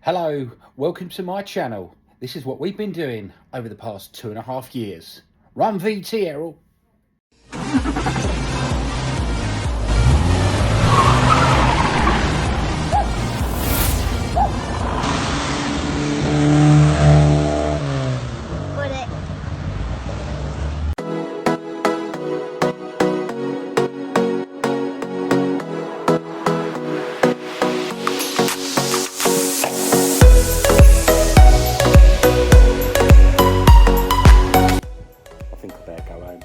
Hello, welcome to my channel. This is what we've been doing over the past 2.5 years. Run VT, Errol. Put it. I think I better go home.